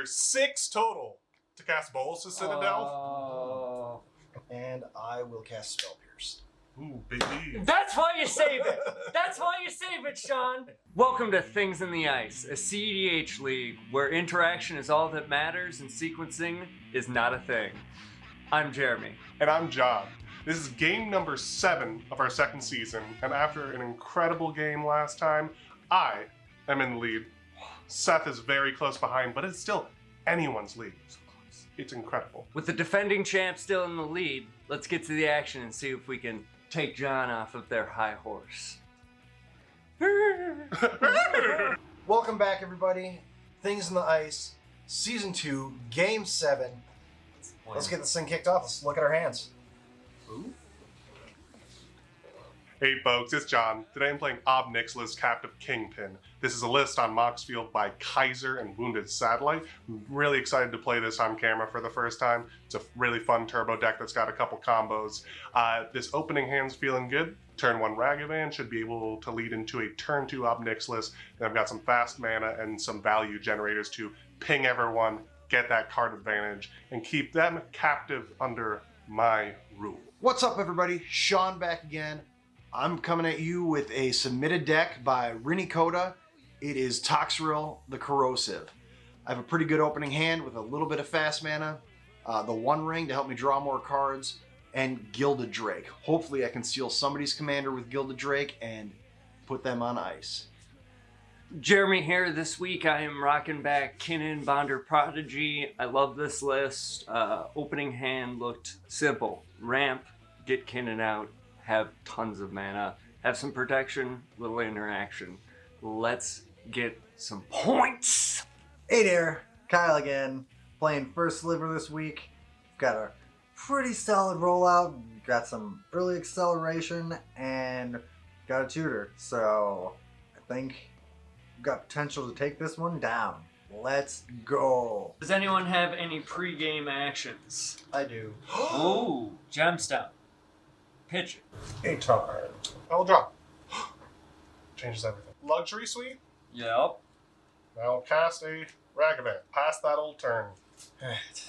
6 total to cast Bolus to Citadel. Oh. And I will cast Spell Pierce. Ooh, baby. That's why you save it. That's why you save it, Shaun. Welcome to Things in the Ice, a cEDH league where interaction is all that matters and sequencing is not a thing. I'm Jeremy. And I'm John. This is game number 7 of our second season, and after an incredible game last time, I am in the lead. Seth is very close behind, but it's still anyone's lead. It's incredible. With the defending champ still in the lead, let's get to the action and see if we can take John off of their high horse. Welcome back, everybody. Things in the Ice, Season 2, Game 7. Let's get this thing kicked off. Let's look at our hands. Ooh. Hey folks, it's John. Today I'm playing Ob Nixilis, Captive Kingpin. This is a list on Moxfield by Kaiser and Wounded Satellite. I'm really excited to play this on camera for the first time. It's a really fun turbo deck that's got a couple combos. This opening hand's feeling good. Turn 1 Ragavan should be able to lead into a turn 2 Ob Nixilis. And I've got some fast mana and some value generators to ping everyone, get that card advantage, and keep them captive under my rule. What's up, everybody? Shaun back again. I'm coming at you with a submitted deck by Rini Coda. It is Toxrill the Corrosive. I have a pretty good opening hand with a little bit of fast mana, the One Ring to help me draw more cards, and Gilded Drake. Hopefully I can steal somebody's commander with Gilded Drake and put them on ice. Jeremy here. This week I am rocking back Kinnan Bonder Prodigy. I love this list. Opening hand looked simple. Ramp, get Kinnan out, have tons of mana, have some protection, little interaction. Let's get some points. Hey there, Kyle again, playing First Sliver this week. Got a pretty solid rollout, got some early acceleration, and got a tutor. So I think we've got potential to take this one down. Let's go. Does anyone have any pre-game actions? I do. Ooh, Gemstone. Pitch it. A card. I will draw. Changes everything. Luxury Suite. Yep. I'll cast a Ragavan. Pass that old turn.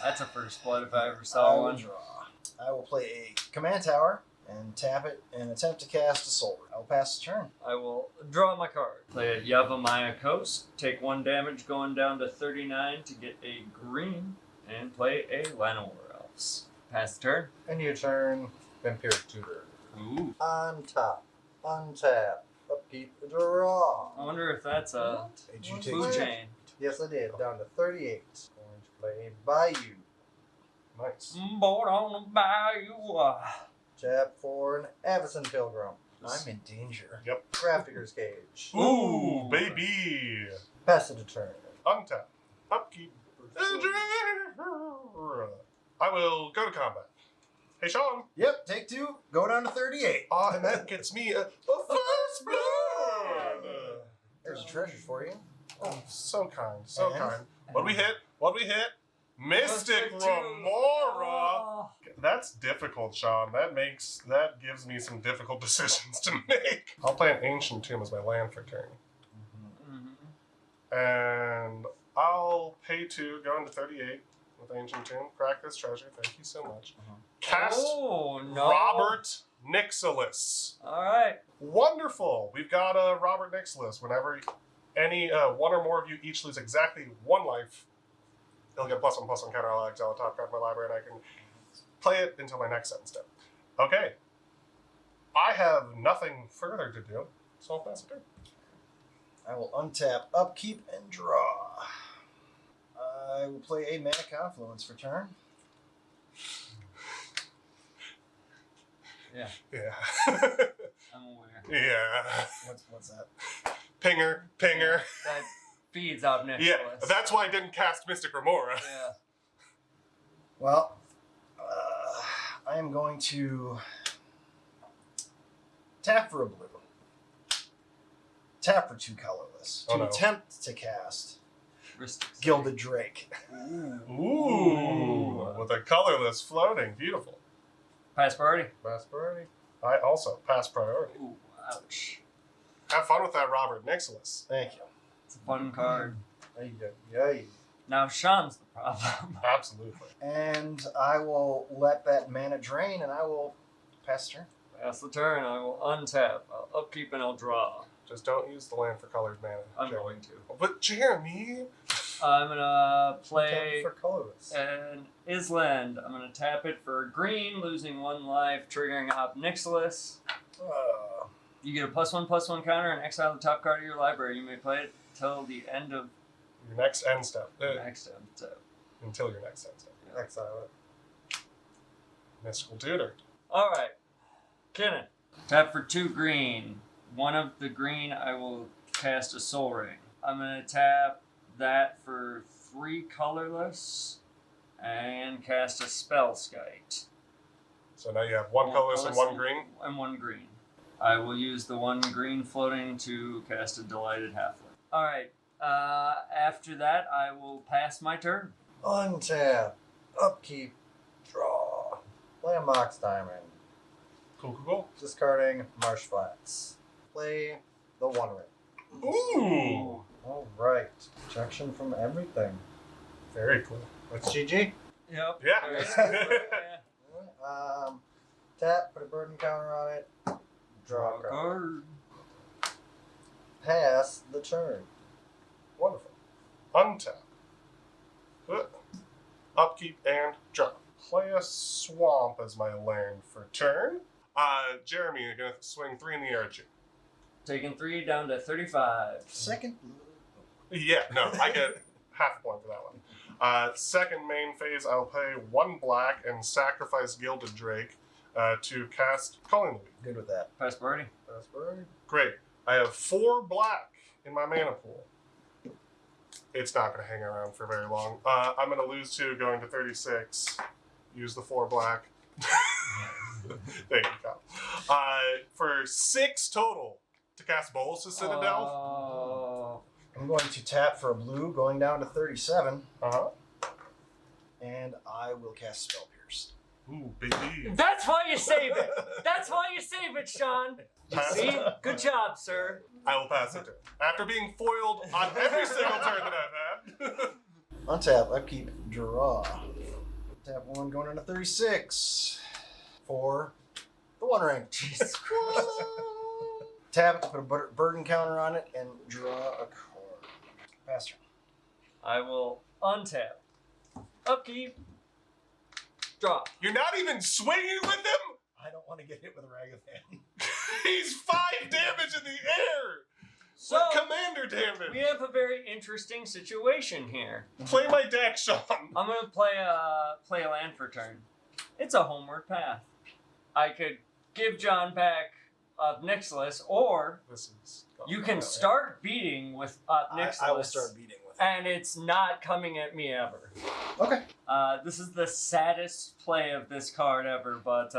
That's a first blood if I ever I saw will one. draw. I will play a Command Tower and tap it and attempt to cast a Soul. I will pass the turn. I will draw my card. Play a Yavimaya Coast. Take 1 damage going down to 39 to get a green. And play a Llanowar Elves. Pass the turn. And your turn, Vampiric Tutor. Ooh. On top, untap, upkeep, draw. I wonder if that's a Did you take food it? chain. Yes, I did. Down to 38. Going to play Bayou. Nice. Board on the bayou. Tap for an Avacyn Pilgrim. I'm in danger. Yep. Craftigger's Cage. Ooh, baby. Pass it to turn. Untap. Upkeep. I will go to combat. Hey, Shaun. Yep, take 2. Go down to 38. Oh, and that gets me a first blood. There's treasures for you. Oh, so kind, so And? kind. What we hit? What we hit? Mystic Remora. That's difficult, Shaun. That gives me some difficult decisions to make. I'll play an Ancient Tomb as my land for turn. And I'll pay 2, go into 38 with Ancient Tomb. Crack this treasure. Thank you so much. Cast Oh, no. Robert Nixilis. Alright. Wonderful. We've got a Robert Nixilis. Whenever any one or more of you each lose exactly 1 life, he'll get a +1/+1 counter all exile top card from my library, and I can play it until my next end step. Okay. I have nothing further to do, so I'll pass it turn. I will untap, upkeep, and draw. I will play a Mana Confluence for turn. Yeah, Yeah. I'm aware. Yeah. What's that? Pinger. That feeds Ob Nixilis. Yeah, that's why I didn't cast Mystic Remora. Yeah. Well, I am going to tap for a blue. Tap for 2 colorless. Oh, to no. attempt to cast Ristic. Gilded Drake. Ooh. With a colorless floating. Beautiful. Pass priority. Pass priority. I also pass priority. Ooh, ouch. Have fun with that Robert Nixilis. Thank you. It's a fun card. Ay. Now Shaun's the problem. Absolutely. And I will let that mana drain, and I will pass turn. Pass the turn. I will untap. I'll upkeep and I'll draw. Just don't use the land for colors mana. I'm Jeremy. going to. But Jeremy, I'm gonna play For colorless. an Island. I'm gonna tap it for green, losing 1 life, triggering Obnixilis. You get a +1/+1 counter and exile the top card of your library. You may play it till the end of your next end step. the next end. So, Until your next end step. Exile it. Mystical Tutor. all right, Kinnan. Tap for 2 green. 1 of the green, I will cast a Soul Ring. I'm gonna tap that for 3 colorless and cast a Spellskite. So now you have 1 colorless and 1 green. And 1 green. I will use the 1 green floating to cast a Delighted Halfling. Alright, after that, I will pass my turn. Untap. Upkeep. Draw. Play a Mox Diamond. Cool. Discarding Marsh Flats. Play the One Ring. Ooh. Alright. Protection from everything. Very cool. That's GG. Yep. Yeah. Tap, put a burden counter on it. Draw a card. Card. Pass the turn. Wonderful. Untap. Upkeep and draw. Play a swamp as my land for turn. Jeremy, you're gonna swing 3 in the air at you. Taking 3 down to 35. Second. Yeah, no, I get half a point for that one. Second main phase, I'll pay 1 black and sacrifice Gilded Drake to cast Calling the Weed. Good with that. Pass birdie. Pass bird. Great. I have 4 black in my mana pool. It's not going to hang around for very long. I'm going to lose 2 going to 36. Use the 4 black. There you go. For 6 total to cast Bolas' Citadel. Oh. I'm going to tap for a blue, going down to 37, Uh-huh. and I will cast Spell Pierce. Ooh, baby. That's why you save it. That's why you save it, Shaun. Pass See? it. Good job, sir. I will pass it to him. After being foiled on every single turn that I've had. Untap, upkeep, draw. Tap 1, going down to 36 for the One Ring. Jesus Christ. Tap it to put a burden counter on it and draw a card. Pass turn. I will untap. Upkeep. Draw. You're not even swinging with him? I don't want to get hit with a Ragavan. He's 5 damage in the air! So, With commander damage! we have a very interesting situation here. Play my deck, Shaun. I'm gonna play a land for turn. It's a homeward path. I could give John back Obnixilis, or This is. you can start beating with Obnixilis. I will start beating with it. And it's not coming at me ever. Okay. This is the saddest play of this card ever, but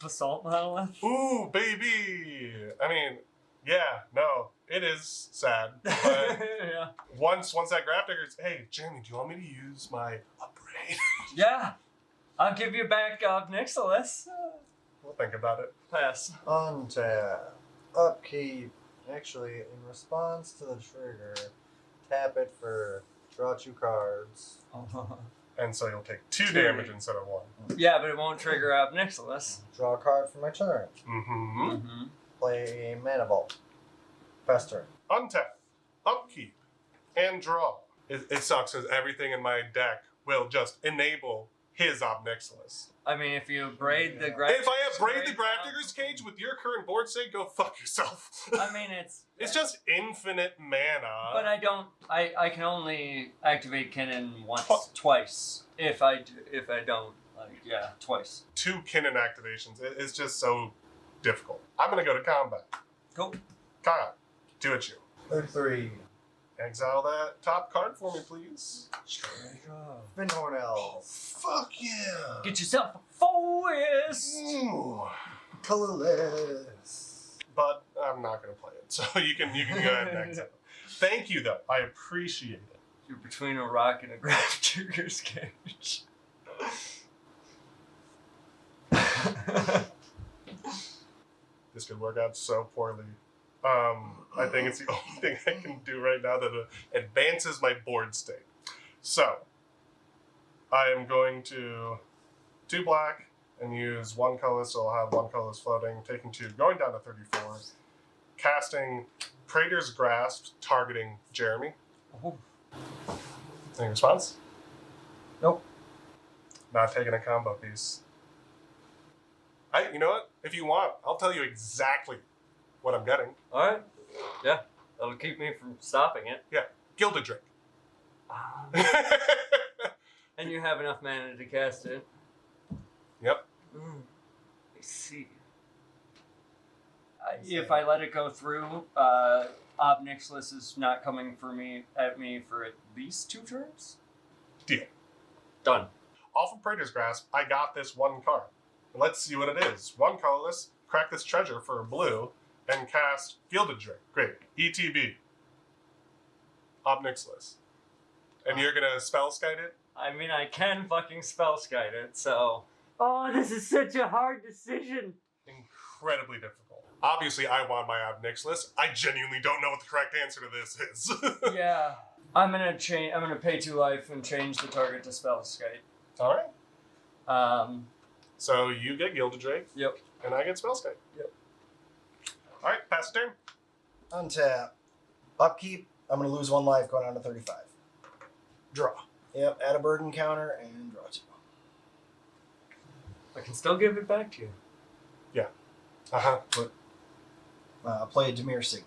Basalt Monolith. Ooh, baby! I mean, yeah, no, it is sad. But Yeah. once that graph digger's, hey, Jeremy, do you want me to use my upgrade? Yeah. I'll give you back Obnixilis. We'll think about it. Pass. Untap. Upkeep. Actually, in response to the trigger, tap it for draw 2 cards. And so you'll take 2 2. damage instead of 1. Yeah, but it won't trigger Obnixilis. Draw a card for my turn. Mm-hmm. Mm-hmm. Play a Mana Vault. Pass turn. Untap, upkeep, and draw. It sucks because everything in my deck will just enable his Obnixilis. I mean, if you braid the graph. If I have Braid the Grafdigger's Cage with your current board state, go fuck yourself. I mean, It's just infinite mana. But I don't. I can only activate Kinnan twice. If I don't, like, yeah, twice. 2 Kinnan activations. It's just so difficult. I'm gonna go to combat. Cool. Kyle, do it you. 33. Exile that top card for me, please. Finhorn Elf. Fuck yeah. Get yourself a forest. Ooh. Colorless. But I'm not gonna play it, so you can go ahead and exile. Thank you though. I appreciate it. You're between a rock and a graph digger's cage. This could work out so poorly. I think it's the only thing I can do right now that advances my board state. So, I am going to 2 black and use 1 colorless, so I'll have 1 colorless floating, taking 2, going down to 34, casting Praetor's Grasp, targeting Jeremy. Oh. Any response? Nope. Not taking a combo piece. You know what? If you want, I'll tell you exactly what I'm getting. All right. Yeah, that'll keep me from stopping it. Gilded Drake. And you have enough mana to cast it. Yep. I see. If I let it go through, Ob Nixilis is not coming at me for at least 2 turns? Deal. Done. Off of Praetor's Grasp, I got this 1 card. Let's see what it is. 1 colorless, crack this treasure for a blue, and cast Gilded Drake. Great. ETB. Ob Nixilis. And you're gonna Spellskite it? I mean, I can fucking Spellskite it, so... Oh, this is such a hard decision! Incredibly difficult. Obviously, I want my Ob Nixilis. I genuinely don't know what the correct answer to this is. Yeah. I'm gonna pay 2 life and change the target to Spellskite. Alright. So you get Gilded Drake. Yep. And I get Spellskite. Yep. Alright, pass the turn. Untap. Upkeep. I'm going to lose 1 life, go down to 35. Draw. Yep, add a burden counter and draw 2. I can still give it back to you. Uh-huh. Play a Dimir Signet.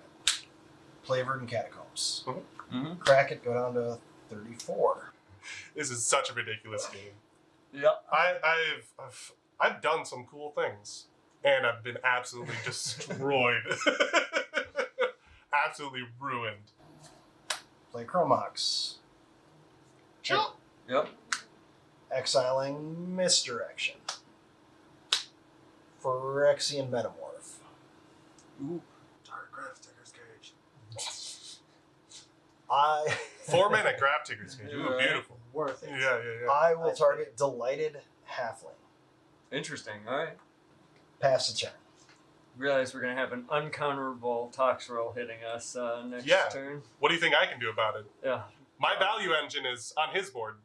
Play Verdant Catacombs. Mm-hmm. Crack it, go down to 34. This is such a ridiculous game. Yep. I've done some cool things, and I've been absolutely destroyed. Absolutely ruined. Play Chromox. Sure. Yep. Exiling Misdirection. Phyrexian Metamorph. Ooh. Dark Graph Digger's Cage. 4 mana Graph Digger's Cage. Ooh, Yeah. beautiful. Worth it. Yeah. I will target Delighted Halfling. Interesting. All right. Pass the turn. Realize we're gonna have an uncounterable Toxrill hitting us next Yeah. turn. What do you think I can do about it? Yeah. My value engine is on his board.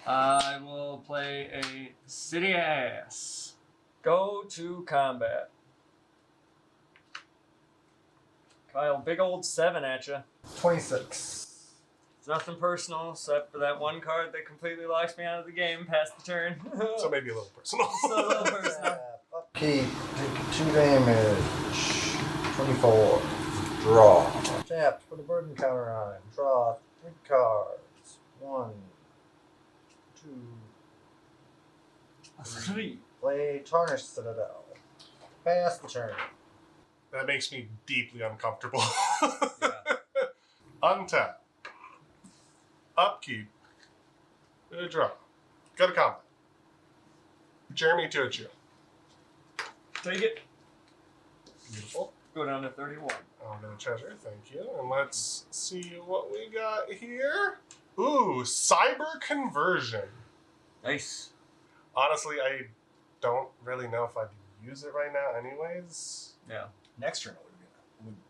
I will play a City Ass. Go to combat. Kyle, big old 7 at you. 26. It's nothing personal except for that 1 card that completely locks me out of the game past the turn. So maybe a little personal. So a little personal. Upkeep. Take 2 damage. 24. Draw. Tap. Put a burden counter on it. Draw 3 cards. 1, 2. 3. Play Tarnished Citadel. Pass the turn. That makes me deeply uncomfortable. Yeah. Untap. Upkeep. Draw. Go to combat. Jeremy to a chill. Take it. Beautiful. Go down to 31. Oh, no treasure, thank you. And let's see what we got here. Ooh, Cyber Conversion. Nice. Honestly, I don't really know if I'd use it right now anyways. Yeah. Next turn it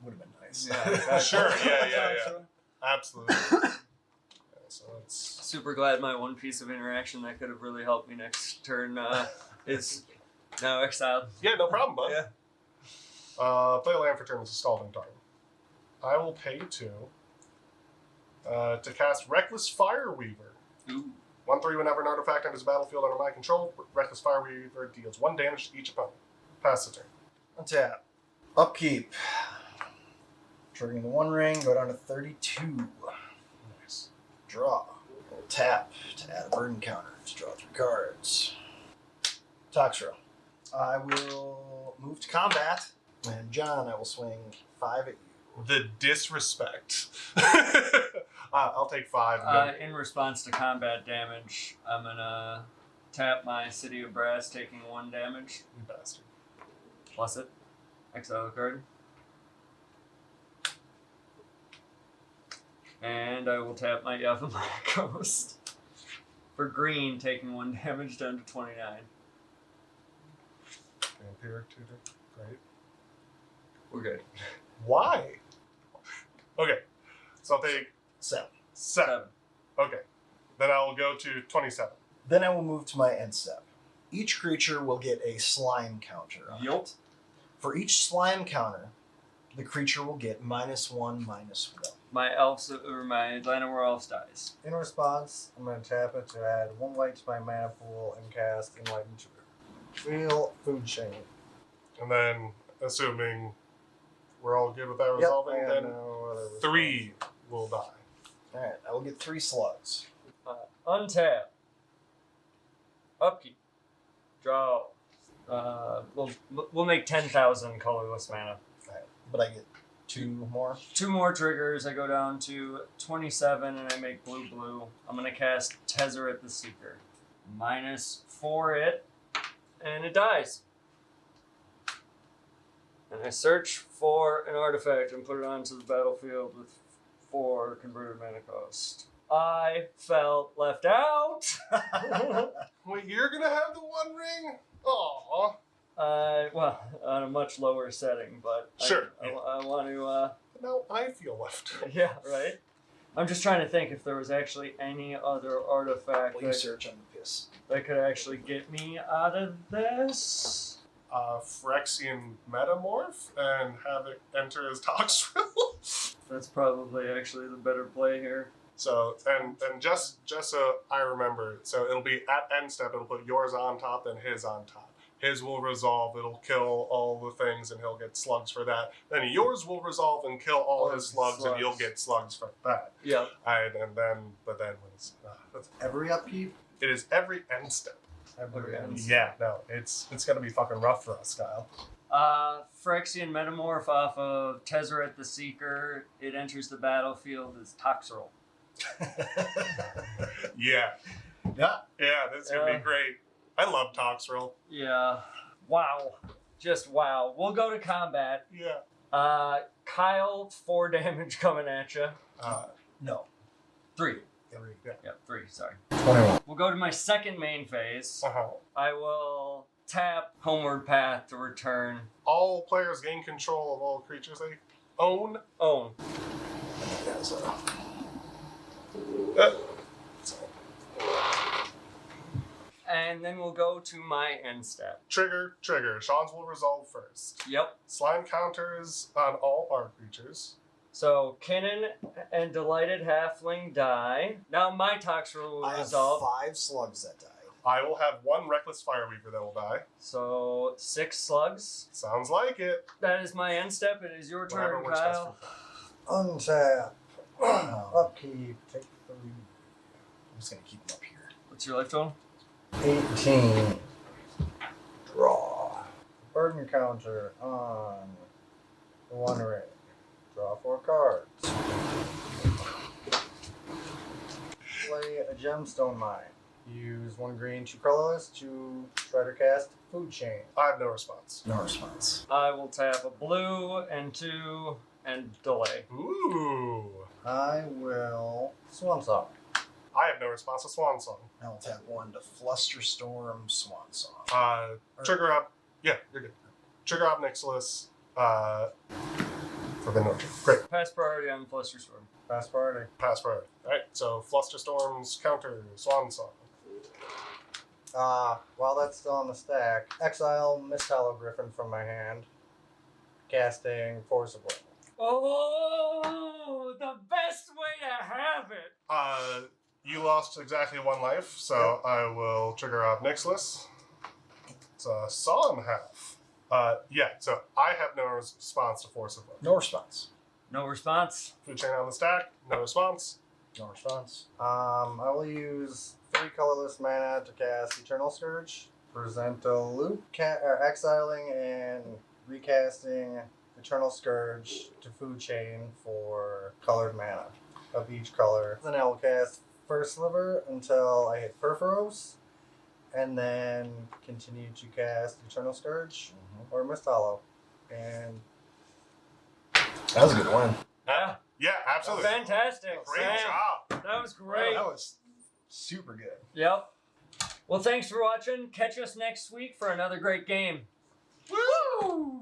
would have been nice. Yeah. Sure, yeah. Absolutely. So let's... Super glad my 1 piece of interaction that could have really helped me next turn is now exiled. Yeah, no problem, bud. Yeah. Play a land for turn as a Scalding Tarn. I will pay 2 to cast Reckless Fireweaver. Ooh. 1/3 whenever an artifact enters the battlefield under my control, Reckless Fireweaver deals 1 damage to each opponent. Pass the turn. Untap. Upkeep. Triggering the 1 ring, go down to 32. Nice. Draw. We'll tap to add a burden counter to draw 3 cards. Toxrill. I will move to combat, and John, I will swing 5 at you. The disrespect. I'll take 5. In response to combat damage, I'm gonna tap my City of Brass, taking 1 damage. You bastard. Plus it. Exile the card. And I will tap my Yavimaya Ghost. For green, taking 1 damage down to 29. Vampiric Tutor. Great. We're good. Why? Okay. So I'll take 7. 7. Okay. Then I will go to 27. Then I will move to my end step. Each creature will get a slime counter. Yup. For each slime counter, the creature will get -1/-1. My elves or my Llanowar elves dies. In response, I'm going to tap it to add 1 white to my mana pool and cast Enlightened Tutor. Feel Food Chain. And then, assuming we're all good with that resolving, I got then no other 3 will die. Alright, I will get 3 slugs. Untap. Upkeep. Draw. We'll make 10,000 colorless mana. Alright, but I get 2 more. 2 more triggers. I go down to 27 and I make blue. I'm gonna cast Tezzeret the Seeker. -4 it, and it dies. And I search for an artifact and put it onto the battlefield with 4 converted mana cost. I felt left out. Wait, you're gonna have the 1 ring? Aww. Well, on a much lower setting, but Sure. I want to. Now I feel left. Yeah, right. I'm just trying to think if there was actually any other artifact Will you search on the piss? that could actually get me out of this. Phyrexian Metamorph and have it enter as Toxrill. That's probably actually the better play here. So, and just so I remember, so it'll be at end step, it'll put yours on top, then his on top. His will resolve, it'll kill all the things, and he'll get slugs for that. Then yours will resolve and kill all his slugs, and you'll get slugs for that. Yeah. But then when it's Every upkeep? it is every end step. Every end. Yeah, no, it's gonna be fucking rough for us, Kyle. Phyrexian Metamorph off of Tezzeret the Seeker. It enters the battlefield as Toxrill. Yeah, Yeah. that's gonna be great. I love Toxrill. Yeah. Wow. Just wow. We'll go to combat. Yeah. Kyle, 4 damage coming at you. No. 3. Yeah. Yep, 3, sorry. 21. We'll go to my second main phase. Uh-huh. I will tap Homeward Path to return. All players gain control of all creatures they own. Own. That's And then we'll go to my end step. Trigger. Shaun's will resolve first. Yep. Slime counters on all our creatures. So Kinnan and Delighted Halfling die. Now my Toxrill will I have resolve. 5 slugs that die. I will have 1 Reckless Fireweaver that will die. So 6 slugs. Sounds like it. That is my end step. It is your Whatever turn, works best Kyle. for Untap. Upkeep. Take 3. I'm just gonna keep them up here. What's your life total? 18. Draw. Burden counter on 1 ring. Draw 4 cards. Play a gemstone mine. Use 1 green, 2 colorless to try to cast Food Chain. I have no response. No response. I will tap a blue and 2 and delay. Ooh. I will Swan Song. I have no response to Swan Song. I will tap 1 to Flusterstorm Swan Song. Trigger up. Yeah, you're good. Trigger up Nixilis. For the no turn. Great. Pass priority on Flusterstorm. Fast party. Pass priority. Alright, so Flusterstorm's counter Swan Song. While that's still on the stack, exile Mist Hollow Griffin from my hand. Casting Force of Will. Oh, the best way to have it. You lost exactly 1 life, so I will trigger up Nixilis. It's a saw in half. So I have no response to Force of Will. No response. No response. Food chain on the stack, no response. No response. I will use 3 colorless mana to cast Eternal Scourge. Present a loop, exiling and recasting Eternal Scourge to Food Chain for colored mana of each color. Then I will cast First Sliver until I hit Perforos, and then continue to cast Eternal Scourge or Mist Hollow. And That was a good one. Yeah, absolutely. Fantastic. Great Sam. job. That was great. That was super good. Yep. Well, thanks for watching. Catch us next week for another great game. Woo!